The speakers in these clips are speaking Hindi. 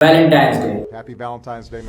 Valentine's day Happy Valentine's Day.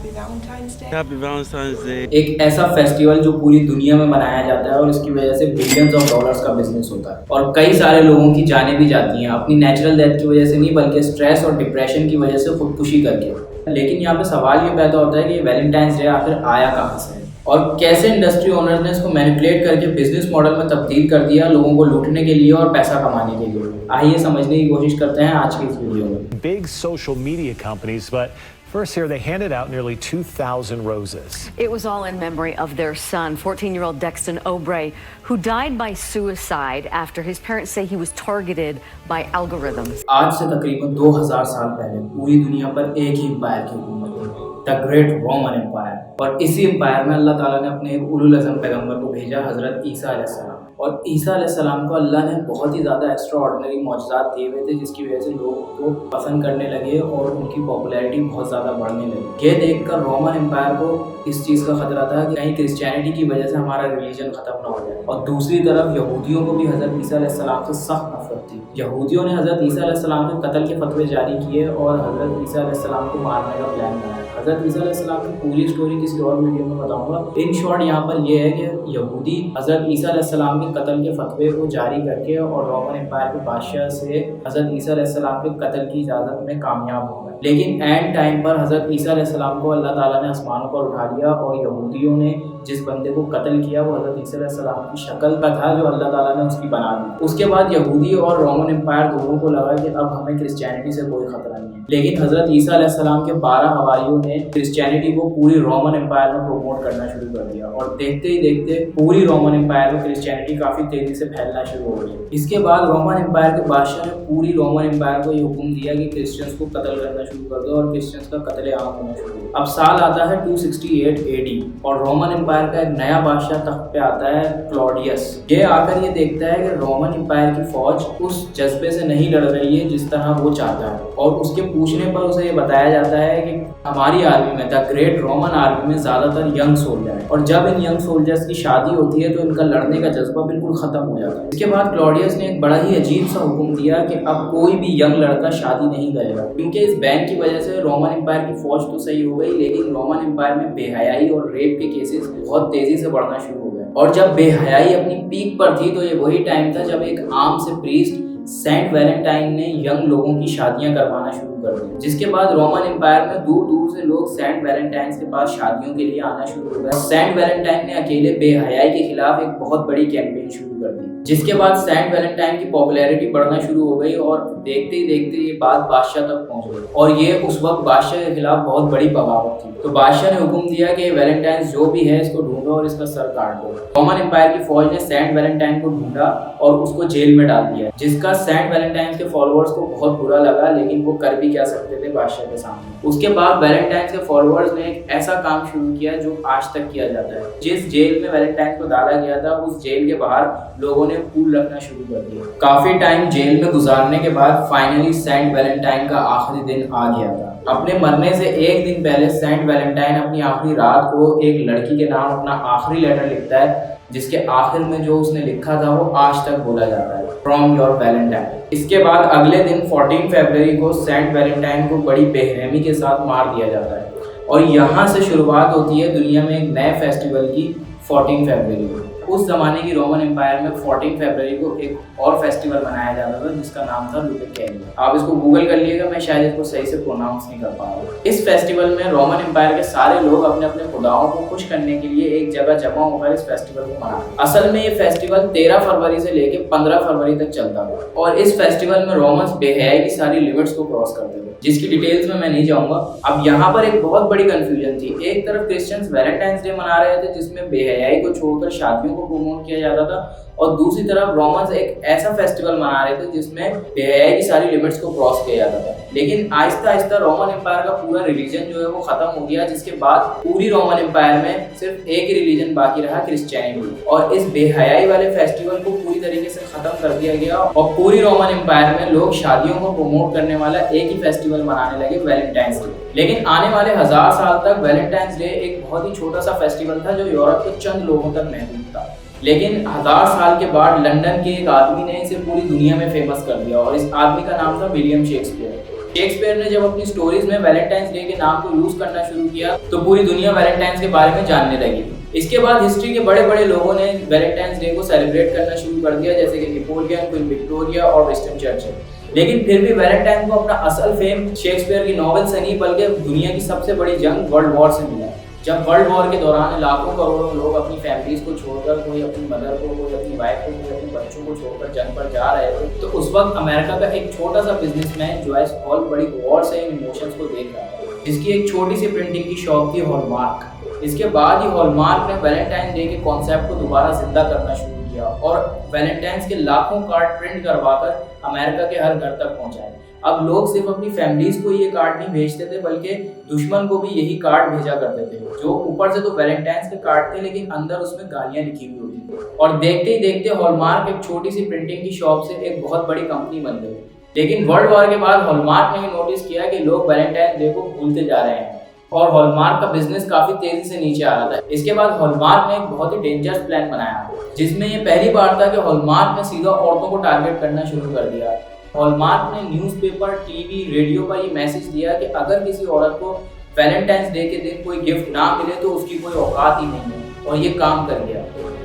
Happy Valentine's Day. एक ऐसा फेस्टिवल जो पूरी दुनिया में मनाया जाता है और इसकी वजह से बिलियंस ऑफ डॉलर्स का बिजनेस होता है और कई सारे लोगों की जानें भी जाती हैं अपनी नेचुरल डेथ की वजह से नहीं, बल्कि स्ट्रेस और डिप्रेशन की वजह से खुदकुशी करके। लेकिन यहाँ पे सवाल ये पैदा होता है कि वैलेंटाइंस डे आखिर आया कहाँ से और कैसे इंडस्ट्री ओनर्स ने इसको मैनिपुलेट करके बिजनेस मॉडल में तब्दील कर दिया लोगों को लूटने के लिए और पैसा कमाने के लिए। आइए समझने की कोशिश करते हैं आज की इस वीडियो में। Big social media companies, but first here they handed out nearly 2,000 roses. It was all in memory of their son, 14-year-old Dexton Obrey, who died by suicide after his parents say he was targeted by algorithms. आज से तकरीबन 2000 साल पहले पूरी दुनिया पर एक ही एम्पायर की हुकूमत थी, द ग्रेट रोमन एम्पायर। और इसी एम्पायर में अल्लाह ताला ने अपने एक उलुल अज़म पैगम्बर को भेजा, हज़रत ईसा अलैहिस्सलाम। और ईसा अलैहिस्सलाम को अल्लाह ने बहुत ही ज़्यादा एक्स्ट्रा ऑर्डिनरी मौजज़ात दिए हुए थे, जिसकी वजह से लोग उनको पसंद करने लगे और उनकी पॉपुलैरिटी बहुत ज़्यादा बढ़ने लगी। ये देखकर रोमन एम्पायर को इस चीज़ का खतरा था कि कहीं क्रिश्चियनिटी की वजह से हमारा रिलीजन ख़त्म ना हो जाए। और दूसरी तरफ यहूदियों को भी हज़रत ईसा अलैहिस्सलाम से सख्त नफरत थी। यहूदियों ने हज़रत ईसा अलैहिस्सलाम के कत्ल के फतवे जारी किए और हज़रत ईसा अलैहिस्सलाम को मारने का प्लान बनाया। हज़रत ईसा अलैहिस्सलाम की पूरी स्टोरी किसी और वीडियो में बताऊंगा। इन शॉर्ट यहाँ पर यह है कि यहूदी हज़रत ईसा अलैहिस्सलाम के कत्ल के फतवे को जारी करके और रोमन एम्पायर के बादशाह से हज़रत ईसा अलैहिस्सलाम के कत्ल की इजाज़त में कामयाब हो गए। लेकिन एंड टाइम पर हज़रत ईसा अलैहिस्सलाम को अल्लाह ताला ने आसमानों पर उठा लिया और यहूदियों ने जिस बंदे को कत्ल किया वो हज़रत ईसा अलैहिस्सलाम की शक्ल का था जो अल्लाह ताला ने उसकी बना दी। उसके बाद यहूदी और रोमन एम्पायर दोनों को लगा कि अब हमें क्रिश्चियनिटी से कोई खतरा नहीं है। लेकिन हज़रत ईसा अलैहिस्सलाम के 12 हवारियों ने क्रिश्चियनिटी को पूरी रोमन एम्पायर में प्रमोट करना शुरू कर दिया और देखते ही देखते पूरी रोमन एम्पायर में क्रिश्चियनिटी काफ़ी तेज़ी से फैलना शुरू हो गई। इसके बाद रोमन एम्पायर के बादशाह ने पूरी रोमन एम्पायर को ये हुक्म दिया कि क्रिश्चियंस को कत्ल करना शुरू कर दो और क्रिश्चियंस का कत्लेआम होना शुरू हो। अब साल आता है 268 AD और रोमन एम्पायर का एक नया बादशाह तख्त पे आता है, क्लॉडियस। ये आकर ये देखता है कि रोमन एम्पायर की फौज उस जज्बे से नहीं लड़ रही है जिस तरह वो चाहता है और उसके पूछने पर उसे ये बताया जाता है कि हमारी आर्मी में, द ग्रेट रोमन आर्मी में ज़्यादातर यंग सोल्जर है और जब इन यंग सोल्जर्स की शादी होती है तो इनका लड़ने का जज्बा बिल्कुल ख़त्म हो जाता है। इसके बाद क्लॉडियस ने एक बड़ा ही अजीब सा हुक्म दिया कि अब कोई भी यंग लड़का शादी नहीं करेगा, क्योंकि इस बैन की वजह से रोमन एम्पायर की फौज तो सही हो गई, लेकिन रोमन एम्पायर में बेहयाई और रेप के केसेस बहुत तेज़ी से बढ़ना शुरू हो गए। और जब बेहयाई अपनी पीक पर थी तो ये वही टाइम था जब एक आम से प्रीस्ट सेंट वैलेंटाइन ने यंग लोगों की शादियां करवाना शुरू कर दी, जिसके बाद रोमन एम्पायर में दूर दूर से लोग सेंट वैलेंटाइन के पास शादियों के लिए आना शुरू हो गए। सेंट वैलेंटाइन ने अकेले बेहयाई के खिलाफ एक बहुत बड़ी कैंपेन शुरू कर दी, जिसके बाद सेंट वैलेंटाइन की पॉपुलैरिटी बढ़ना शुरू हो गई और देखते ही देखते ये बात बादशाह तक पहुंच गई और ये उस वक्त बादशाह के खिलाफ बहुत बड़ी बगावत थी। तो बादशाह ने हुक्म दिया कि वैलेंटाइन जो भी है इसको ढूंढो और इसका सर काट दो। रोमन एम्पायर की फौज ने सेंट वैलेंटाइन को ढूंढा और उसको जेल में डाल दिया, जिसका सेंट वैलेंटाइन के फॉलोअर्स को बहुत बुरा लगा, लेकिन वो कर भी क्या सकते थे बादशाह के सामने। उसके बाद वैलेंटाइन के फॉलोअर्स ने एक ऐसा काम शुरू किया जो आज तक किया जाता है। जिस जेल में वैलेंटाइन को डाला गया था उस जेल के बाहर लोगों ने फूल रखना शुरू कर दिया। काफी टाइम जेल में गुजारने के बाद फाइनली सेंट वैलेंटाइन का आखिरी दिन आ गया था। अपने मरने से एक दिन पहले सेंट वैलेंटाइन अपनी आखिरी रात को एक लड़की के नाम अपना आखिरी लेटर लिखता है, जिसके आखिर में जो उसने लिखा था वो आज तक बोला जाता है, फ्रॉम योर वैलेंटाइन। इसके बाद अगले दिन 14 फरवरी को सेंट वैलेंटाइन को बड़ी बेरहमी के साथ मार दिया जाता है और यहाँ से शुरुआत होती है दुनिया में एक नए फेस्टिवल की, 14 फरवरी को। उस ज़माने की रोमन एम्पायर में 14 फरवरी को एक और फेस्टिवल मनाया जाता था जिसका नाम था लुपेकेलिया। आप इसको गूगल कर लिएगा, मैं शायद इसको सही से प्रोनाउंस नहीं कर पा रहा हूँ। इस फेस्टिवल में रोमन एम्पायर के सारे लोग अपने अपने खुदाओं को खुश करने के लिए एक जगह जमा होकर इस फेस्टिवल को मनाते। असल में ये फेस्टिवल 13 फरवरी से लेकर 15 फरवरी तक चलता था और इस फेस्टिवल में रोमन्स बेहयाई की सारी लिमिट्स को क्रॉस करते थे, जिसकी डिटेल्स में मैं नहीं जाऊंगा। अब यहाँ पर एक बहुत बड़ी कंफ्यूजन थी। एक तरफ क्रिश्चियंस वैलेंटाइंस डे मना रहे थे जिसमें बेहयाई को छोड़कर शादियों को प्रमोट किया जाता था और दूसरी तरफ रोमन्स एक ऐसा फेस्टिवल मना रहे थे जिसमें बेहयाई की सारी लिमिट्स को क्रॉस किया जाता था। लेकिन आहिस्ता आहिस्ता रोमन एम्पायर का पूरा रिलीजन जो है वो खत्म हो गया, जिसके बाद पूरी रोमन एम्पायर में सिर्फ एक ही रिलीजन बाकी रहा, क्रिश्चियनिटी। और इस बेहयाई वाले फेस्टिवल को पूरी तरीके से खत्म कर दिया गया और पूरी रोमन एम्पायर में लोग शादियों को प्रमोट करने वाला एक ही फेस्टिवल मनाने लगे, वैलेंटाइंस डे। लेकिन आने वाले 1000 साल तक वैलेंटाइंस डे एक बहुत ही छोटा सा फेस्टिवल था जो यूरोप के चंद लोगों तक महदूद था। लेकिन 1000 साल के बाद लंदन के एक आदमी ने इसे पूरी दुनिया में फेमस कर दिया और इस आदमी का नाम था विलियम शेक्सपियर। शेक्सपियर ने जब अपनी स्टोरीज में वैलेंटाइंस डे के नाम को यूज करना शुरू किया तो पूरी दुनिया वैलेंटाइंस के बारे में जानने लगी। इसके बाद हिस्ट्री के बड़े बड़े लोगों ने वैलेंटाइंस डे को सेलिब्रेट करना शुरू कर दिया, जैसे कि नेपोलियन, क्वीन विक्टोरिया और विंस्टन चर्चिल। लेकिन फिर भी वैलेंटाइन को अपना असल फेम शेक्सपियर की नॉवेल से नहीं बल्कि दुनिया की सबसे बड़ी जंग वर्ल्ड वॉर से मिला। जब वर्ल्ड वॉर के दौरान लाखों करोड़ों लोग अपनी फैमिलीज को छोड़कर, कोई अपनी मदर को, कोई अपनी वाइफ को, कोई अपने बच्चों को छोड़कर जंग पर जा रहे थे, तो उस वक्त अमेरिका का एक छोटा सा बिजनेसमैन जॉयस हॉल बड़ी गौर से इन इमोशंस को देख रहा था, जिसकी एक छोटी सी प्रिंटिंग की शॉप थी हॉलमार्क। इसके बाद ही हॉलमार्क ने वैलेंटाइन डे के कॉन्सेप्ट को दोबारा जिंदा करना शुरू किया और वैलेंटाइंस के लाखों कार्ड प्रिंट करवाकर अमेरिका के हर घर तक पहुंचाए। अब लोग सिर्फ अपनी फैमिलीज को ये कार्ड नहीं भेजते थे बल्कि दुश्मन को भी यही कार्ड भेजा करते थे, जो ऊपर से तो वैलेंटाइंस के कार्ड थे लेकिन अंदर उसमें गालियां लिखी हुई होती। और देखते ही देखते हॉलमार्क एक छोटी सी प्रिंटिंग की शॉप से एक बहुत बड़ी कंपनी बन गई। लेकिन वर्ल्ड वॉर के बाद हॉलमार्क ने भी नोटिस किया कि लोग वैलेंटाइन डे को भूलते जा रहे हैं और हॉलमार्क का बिजनेस काफी तेजी से नीचे आ रहा था। इसके बाद हॉलमार्क ने एक बहुत ही डेंजरस प्लान बनाया, जिसमें ये पहली बार था कि हॉलमार्क ने सीधा औरतों को टारगेट करना शुरू कर दिया। हॉलमार्क ने न्यूज़पेपर, टीवी, रेडियो पर ये मैसेज दिया कि अगर किसी औरत को वैलेंटाइंस डे के दिन कोई गिफ्ट ना मिले तो उसकी कोई औकात ही नहीं है, और ये काम कर गया।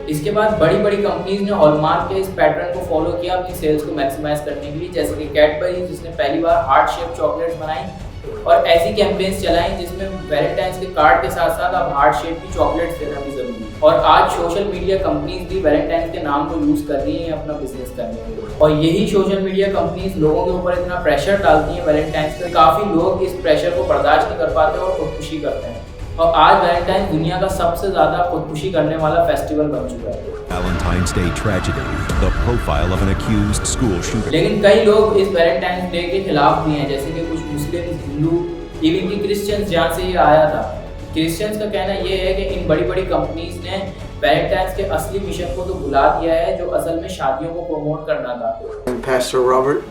इसके बाद बड़ी बड़ी कंपनीज ने हॉलमार्क के इस पैटर्न को फॉलो किया अपनी सेल्स को मैक्सिमाइज करने के लिए, जैसे कि कैडबरी जिसने पहली बार हार्ट शेप चॉकलेट्स बनाई और ऐसी कैंपेन्स चलाई जिसमें वैलेंटाइंस के कार्ड के साथ साथ अब हार्ट शेप की चॉकलेट्स देना भी जरूरी है। और आज सोशल मीडिया कंपनीज भी वैलेंटाइंस के नाम को यूज कर रही हैं अपना बिजनेस करने के लिए, और यही सोशल मीडिया कंपनीज लोगों के ऊपर इतना प्रेशर डालती हैं वैलेंटाइंस पे, काफी लोग इस प्रेशर को बर्दाश्त नहीं कर पाते और खुदकुशी करते हैं। और आज वैलेंटाइंस दुनिया का सबसे ज्यादा खुदकुशी करने वाला फेस्टिवल बन चुका है। Valentine's Day tragedy, the profile of an accused school shooter. लेकिन कई लोग इस वैलेंटाइंस डे के खिलाफ भी हैं, जैसे कि कुछ मुस्लिम, हिंदू, इवन की क्रिश्चियंस, जहाँ से ये आया था। क्रिश्चियंस का कहना ये है कि इन बड़ी बड़ी कंपनीज ने वैलेंटाइंस के असली मिशन को तो भुला दिया है, जो असल में शादियों को प्रमोट करना था। Pastor Robert,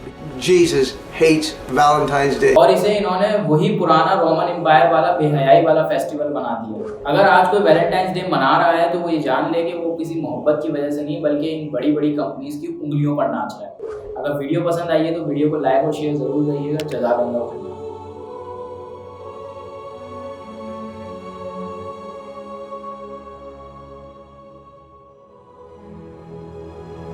Jesus hates Valentine's Day. और इसे इन्होंने वही पुराना रोमन एम्पायर वाला बेहयाई वाला फेस्टिवल बना दिया। अगर आज कोई वैलेंटाइंस डे मना रहा है तो वो ये जान ले कि वो किसी मोहब्बत की वजह से नहीं बल्कि इन बड़ी बड़ी कंपनीज की उंगलियों पर नाच रहा है। अगर वीडियो पसंद आई है तो वीडियो को लाइक और शेयर जरूर करिएगा। जज़ाकल्लाह।